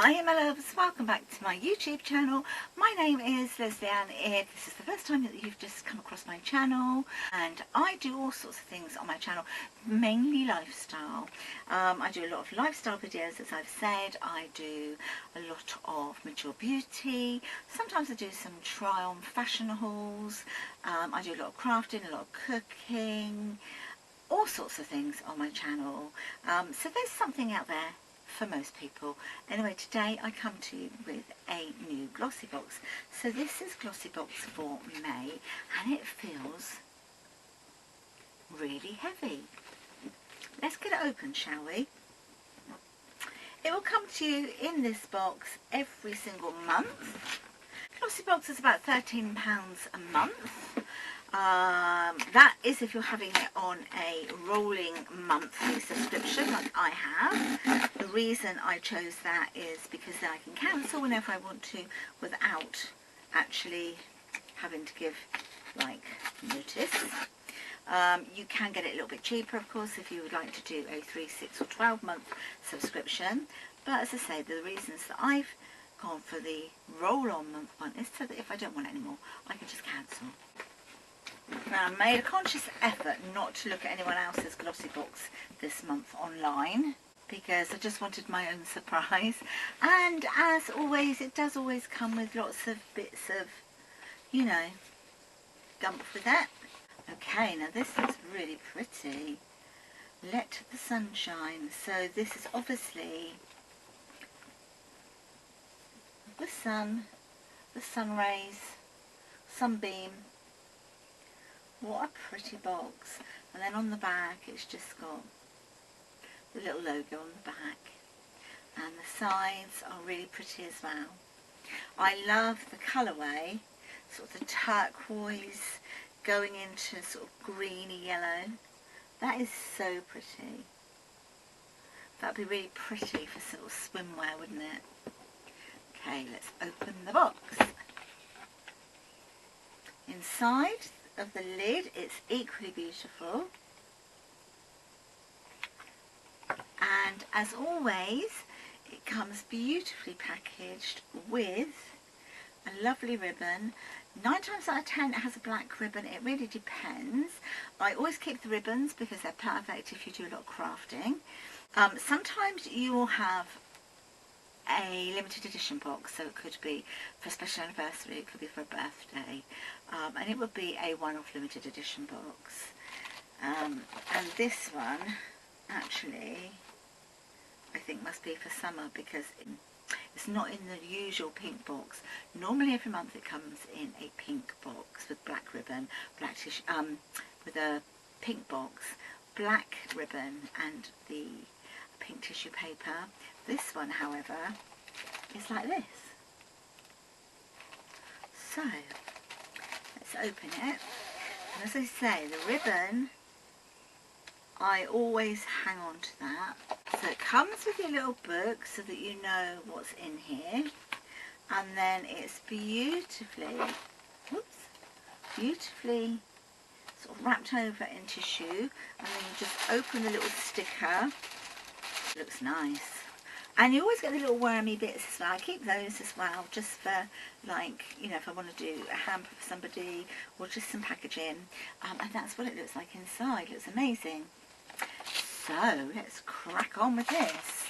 Hi my loves, welcome back to my YouTube channel. My name is Lesleyanne. If this is the first time that you've just come across my channel, and I do all sorts of things on my channel, mainly lifestyle. I do a lot of lifestyle videos, as I've said. I do a lot of mature beauty. Sometimes I do some try on fashion hauls. I do a lot of crafting, a lot of cooking, all sorts of things on my channel. So there's something out there for most people. Anyway, today I come to you with a new Glossybox. So this is Glossybox for May, and it feels really heavy. Let's get it open, shall we? It will come to you in this box every single month. Glossybox is about £13 a month. That is if you're having it on a rolling monthly subscription like I have. The reason I chose that is because then I can cancel whenever I want to without actually having to give like notice. You can get it a little bit cheaper, of course, if you would like to do a 3, 6 or 12 month subscription. But as I say, the reasons that I've gone for the roll-on month one is so that if I don't want it anymore, I can just cancel. Now, I made a conscious effort not to look at anyone else's Glossybox this month online, because I just wanted my own surprise. And as always, it does always come with lots of bits of, you know, gump with it. Okay, now this is really pretty. Let the sun shine. So this is obviously the sun rays, sunbeam. What a pretty box. And then on the back it's just got the little logo on the back, and the sides are really pretty as well. I love the colourway, sort of the turquoise going into sort of greeny yellow. That is so pretty. That would be really pretty for sort of swimwear, wouldn't it? Okay, let's open the box. Inside of the lid, it's equally beautiful, and as always it comes beautifully packaged with a lovely ribbon. 9 times out of 10 it has a black ribbon. It really depends. I always keep the ribbons because they're perfect if you do a lot of crafting. Sometimes you will have a limited edition box, so it could be for a special anniversary, it could be for a birthday, and it would be a one-off limited edition box. And this one actually I think must be for summer, because it's not in the usual pink box. Normally every month it comes in a pink box with black ribbon, black tissue, with a pink box, black ribbon and the pink tissue paper. This one, however, is like this. So let's open it, and as I say, the ribbon, I always hang on to that. So it comes with your little book so that you know what's in here, and then it's beautifully sort of wrapped over in tissue, and then you just open the little sticker. It looks nice. And you always get the little wormy bits as well. I keep those as well, just for, like, you know, if I want to do a hamper for somebody or just some packaging. And that's what it looks like inside. It looks amazing. So let's crack on with this.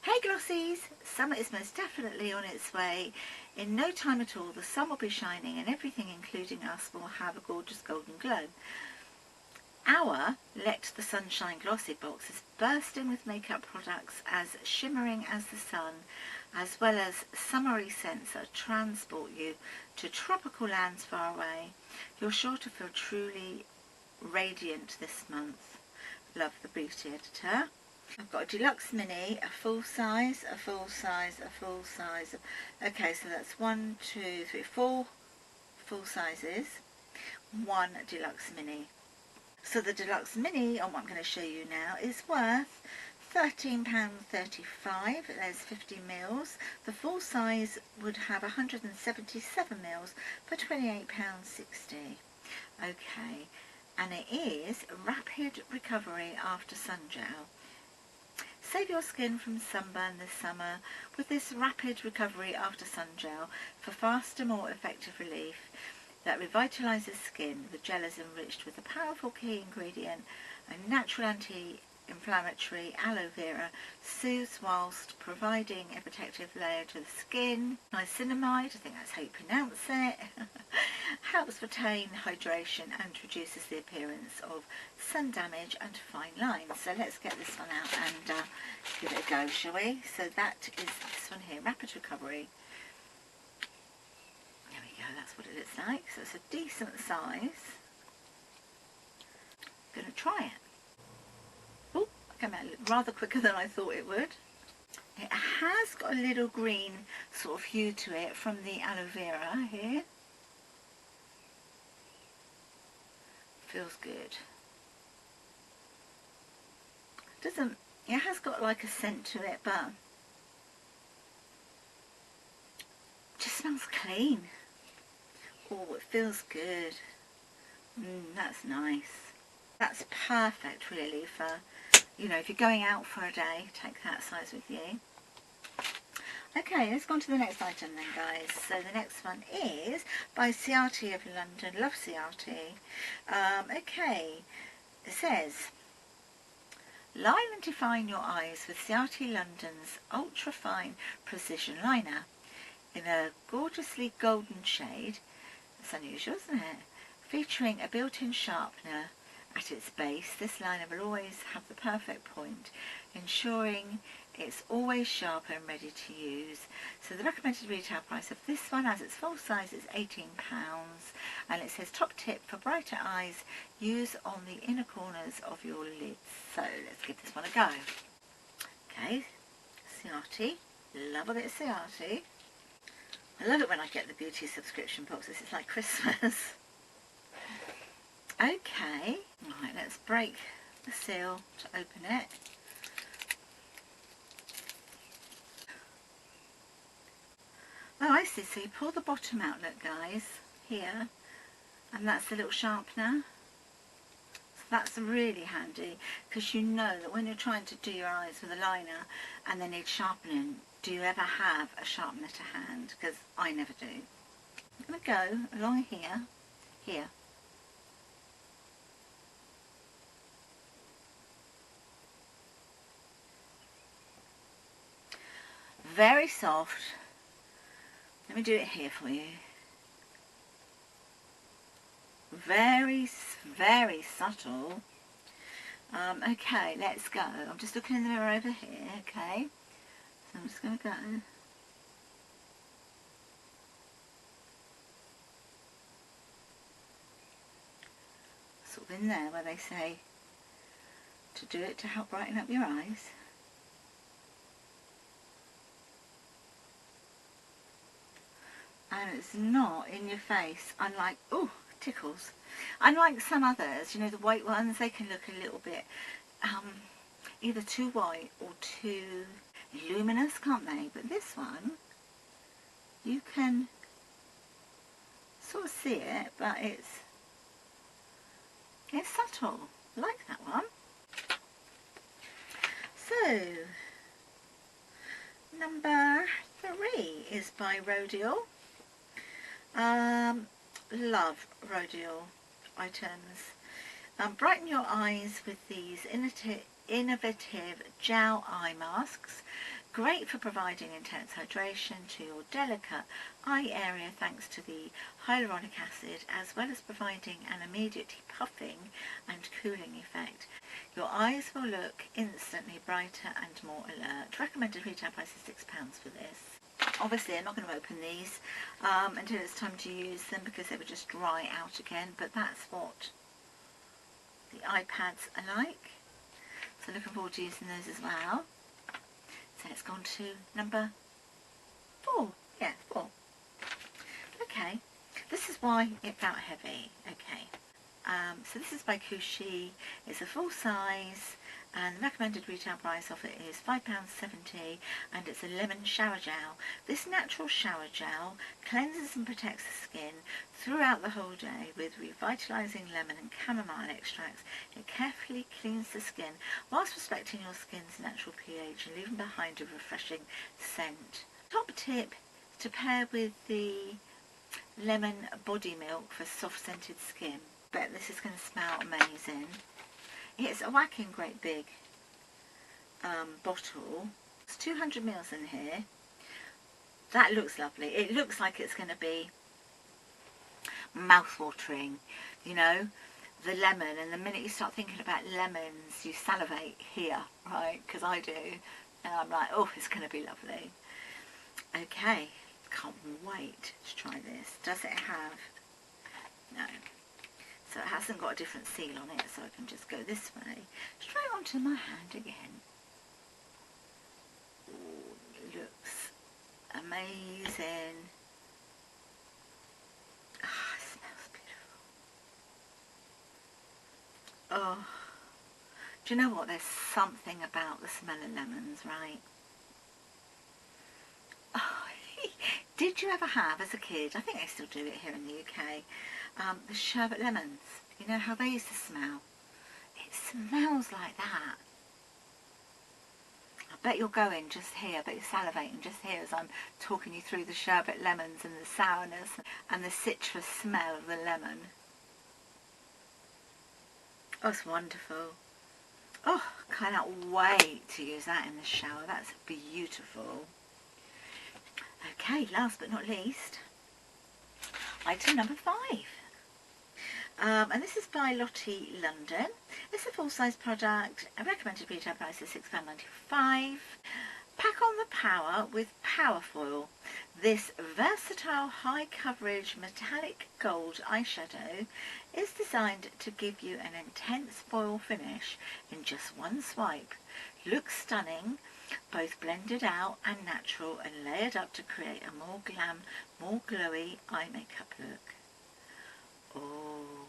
Hey Glossies! Summer is most definitely on its way. In no time at all, the sun will be shining and everything, including us, will have a gorgeous golden glow. Our Let the Sunshine Glossybox is bursting with makeup products as shimmering as the sun, as well as summery scents that transport you to tropical lands far away. You're sure to feel truly radiant this month. Love, the Beauty Editor. I've got a deluxe mini, a full size, a full size, a full size. Okay, so that's 1, 2, 3, 4 full sizes, 1 deluxe mini. So the deluxe mini, on what I'm going to show you now, is worth £13.35. There's 50 mils. The full size would have 177 mils for £28.60. Okay, and it is Rapid Recovery After Sun Gel. Save your skin from sunburn this summer with this rapid recovery after sun gel for faster, more effective relief that revitalizes skin. The gel is enriched with a powerful key ingredient, a natural anti-inflammatory aloe vera, soothes whilst providing a protective layer to the skin. Niacinamide, I think that's how you pronounce it, helps retain hydration and reduces the appearance of sun damage and fine lines. So let's get this one out and give it a go, shall we? So that is this one here, Rapid Recovery. There we go, that's what it looks like. So it's a decent size. I'm going to try it. Oh, it came out rather quicker than I thought it would. It has got a little green sort of hue to it from the aloe vera here. Feels good. It has got like a scent to it, but it just smells clean. Oh, it feels good. That's nice. That's perfect really for, you know, if you're going out for a day, take that size with you. Okay, let's go on to the next item then, guys. So the next one is by Ciati of London. Love Ciati. Okay, it says, line and define your eyes with Ciati London's ultra fine precision liner in a gorgeously golden shade. That's unusual, isn't it? Featuring a built-in sharpener at its base, this liner will always have the perfect point, ensuring it's always sharp and ready to use. So the recommended retail price of this one, as its full size, is £18, and it says top tip for brighter eyes, use on the inner corners of your lids. So let's give this one a go. Okay, Ciati, love a bit of Ciati. I love it when I get the beauty subscription boxes, it's like Christmas. Okay, right, let's break the seal to open it. Oh, I see, so you pull the bottom out, look guys, here, and that's the little sharpener. So that's really handy, because you know that when you're trying to do your eyes with a liner and they need sharpening, do you ever have a sharpener to hand? Because I never do. I'm going to go along here. Very soft. Let me do it here for you. Very, very subtle. Okay, let's go. I'm just looking in the mirror over here, okay? So I'm just going to go. Sort of in there where they say to do it to help brighten up your eyes. And it's not in your face, unlike, oh, tickles. Unlike some others, you know, the white ones, they can look a little bit either too white or too luminous, can't they? But this one, you can sort of see it, but it's subtle. I like that one. So, number 3 is by Rodial. Love Rodial items. Brighten your eyes with these innovative gel eye masks. Great for providing intense hydration to your delicate eye area thanks to the hyaluronic acid, as well as providing an immediate puffing and cooling effect. Your eyes will look instantly brighter and more alert. Recommended retail price is £6 for this. Obviously I'm not going to open these until it's time to use them, because they would just dry out again, but that's what the iPads are like. So looking forward to using those as well. So let's go on to number 4. Yeah, 4. Okay, this is why it felt heavy. Okay, so this is by Kushi. It's a full size, and the recommended retail price of it is £5.70, and it's a lemon shower gel. This natural shower gel cleanses and protects the skin throughout the whole day with revitalising lemon and chamomile extracts. It carefully cleans the skin whilst respecting your skin's natural pH and leaving behind a refreshing scent. Top tip to pair with the lemon body milk for soft scented skin. Bet this is going to smell amazing. It's a whacking great big bottle. It's 200 ml in here. That looks lovely. It looks like it's going to be mouth-watering, you know, the lemon. And the minute you start thinking about lemons, you salivate here, right? Because I do. And I'm like, oh, it's going to be lovely. Okay, can't wait to try this. Does it have... No. So it hasn't got a different seal on it, so I can just go this way. Straight onto my hand again. Ooh, looks amazing. Ah, it smells beautiful. Oh, do you know what? There's something about the smell of lemons, right? Oh, did you ever have, as a kid, I think they still do it here in the UK, the sherbet lemons? You know how they used to smell? It smells like that. I bet you're going just here, I bet you're salivating just here as I'm talking you through the sherbet lemons and the sourness and the citrus smell of the lemon. Oh, it's wonderful. Oh, I cannot wait to use that in the shower. That's beautiful. Okay, last but not least, item number 5. And this is by Lottie London. It's a full-size product. A recommended retail price is £6.95. Pack on the power with Power Foil. This versatile high-coverage metallic gold eyeshadow is designed to give you an intense foil finish in just one swipe. Looks stunning, both blended out and natural, and layered up to create a more glam, more glowy eye makeup look. Oh,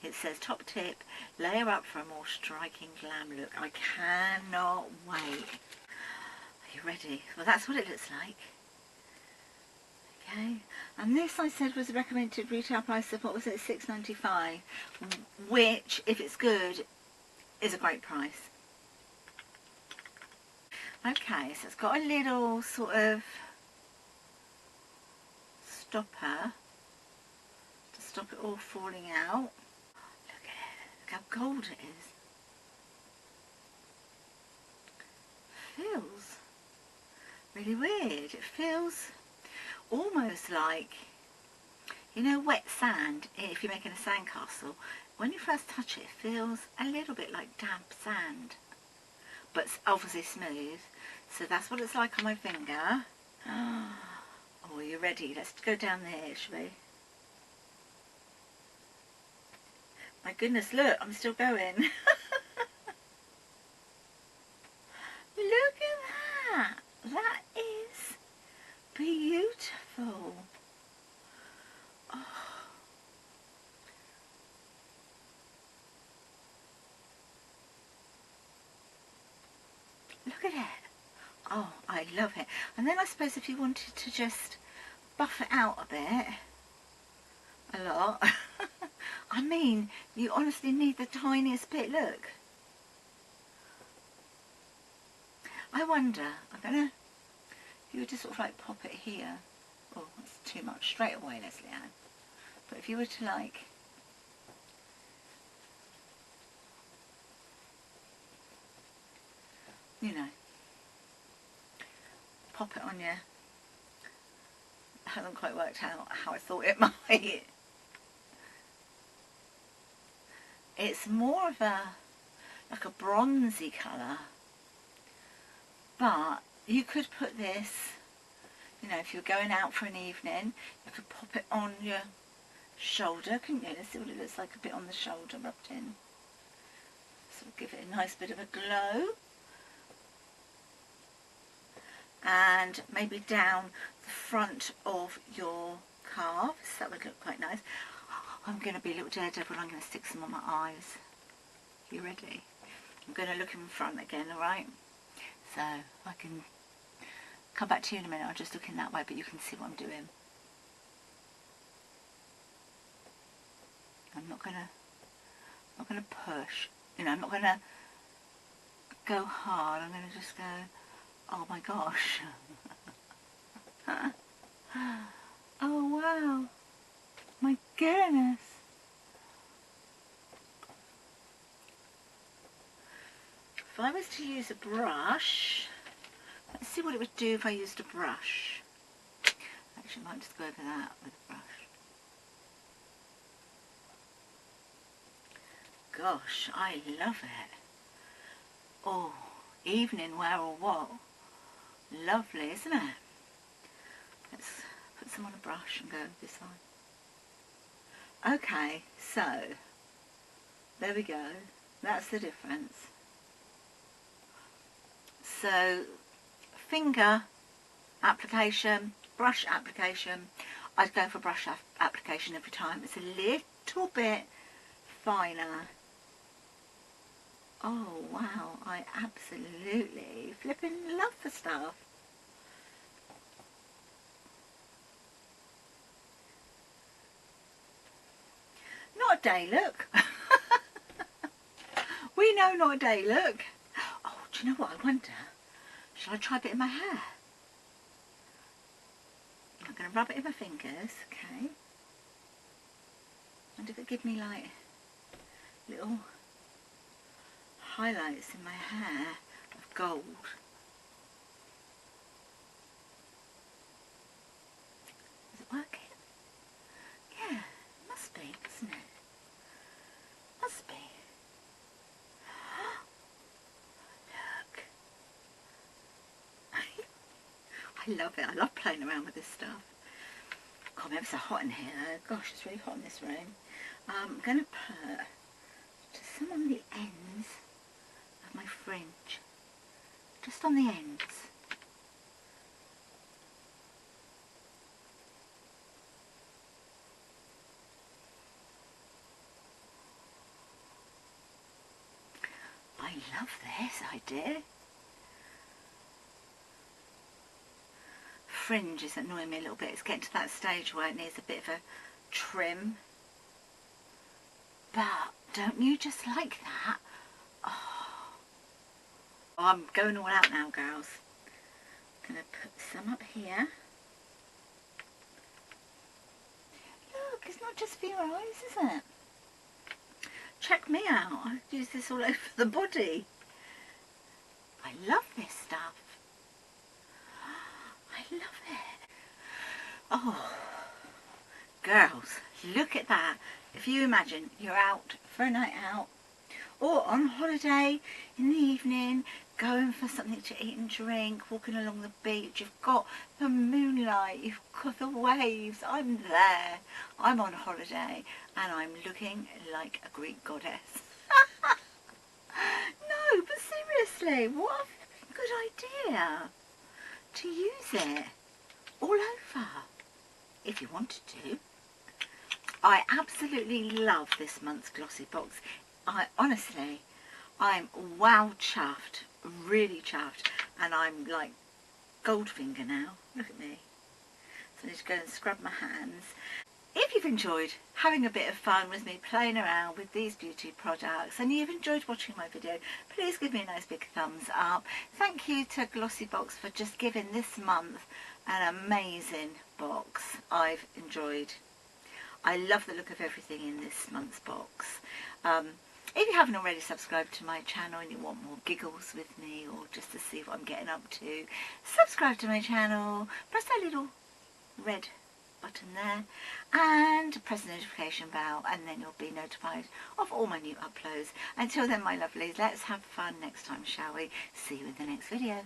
it says top tip, layer up for a more striking glam look. I cannot wait. Are you ready? Well, that's what it looks like. Okay, and this I said was a recommended retail price of, what was it, £6.95, which, if it's good, is a great price. Okay, so it's got a little sort of stopper to stop it all falling out. Look at it, look how gold it is. Feels really weird. It feels almost like, you know, wet sand. If you're making a sandcastle, when you first touch it, it feels a little bit like damp sand, but it's obviously smooth. So that's what it's like on my finger. Oh, are you ready? Let's go down there, shall we? My goodness, look, I'm still going. Look at that. That is beautiful. Oh. Look at it. Oh, I love it. And then I suppose if you wanted to just buff it out a bit, a lot, I mean, you honestly need the tiniest bit, look. I wonder, I'm gonna, if you were to sort of like pop it here, oh, that's too much, straight away, Lesleyanne. But if you were to like, you know, pop it on your, it hasn't quite worked out how I thought it might. It's more of a, like a bronzy colour, but you could put this, you know, if you're going out for an evening, you could pop it on your shoulder, couldn't you? Let's see what it looks like a bit on the shoulder rubbed in. So give it a nice bit of a glow. And maybe down the front of your calves, that would look quite nice. I'm going to be a little daredevil, I'm going to stick some on my eyes. You ready? I'm going to look in front again, alright? So I can come back to you in a minute. I'll just look in that way, but you can see what I'm doing. I'm not gonna push, you know, I'm not gonna go hard. I'm gonna just go, oh my gosh. Oh wow, my goodness. If I was to use a brush, let's see what it would do if I used a brush. Actually, I might just go over that with a brush. Gosh, I love it. Oh, evening wear or what? Lovely, isn't it? Let's put some on a brush and go this side. Okay, so there we go. That's the difference. So finger application, brush application. I'd go for brush application every time. It's a little bit finer. Oh wow, I absolutely flipping love the stuff. Not a day look. We know not a day look. Oh, do you know what? I wonder, shall I try a bit in my hair? I'm going to rub it in my fingers, okay. And if it give me like little highlights in my hair of gold. Is it working? Yeah, it must be, doesn't it? Must be. Look. I love it. I love playing around with this stuff. God, maybe it's so hot in here though. Gosh, it's really hot in this room. I'm going to put just some on the ends of my fringe. Just on the ends. I love this idea. Fringe is annoying me a little bit. It's getting to that stage where it needs a bit of a trim. But don't you just like that? Oh, I'm going all out now, girls. I'm going to put some up here. Look, it's not just for your eyes, is it? Check me out. I use this all over the body. I love this stuff. I love it. Oh, girls, look at that. If you imagine you're out for a night out or on holiday in the evening, going for something to eat and drink, walking along the beach, you've got the moonlight, you've got the waves, I'm there, I'm on holiday and I'm looking like a Greek goddess. No, but seriously, what a good idea to use it all over if you wanted to. I absolutely love this month's Glossybox. Honestly, I'm wow chuffed, really chuffed, and I'm like Goldfinger now. Look at me. So I need to go and scrub my hands. If you've enjoyed having a bit of fun with me playing around with these beauty products and you've enjoyed watching my video, please give me a nice big thumbs up. Thank you to Glossybox for just giving this month an amazing box. I've enjoyed. I love the look of everything in this month's box. If you haven't already subscribed to my channel and you want more giggles with me or just to see what I'm getting up to, subscribe to my channel, press that little red button there and press the notification bell, and then you'll be notified of all my new uploads. Until then, my lovelies, let's have fun next time, shall we? See you in the next video.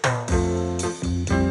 Bye.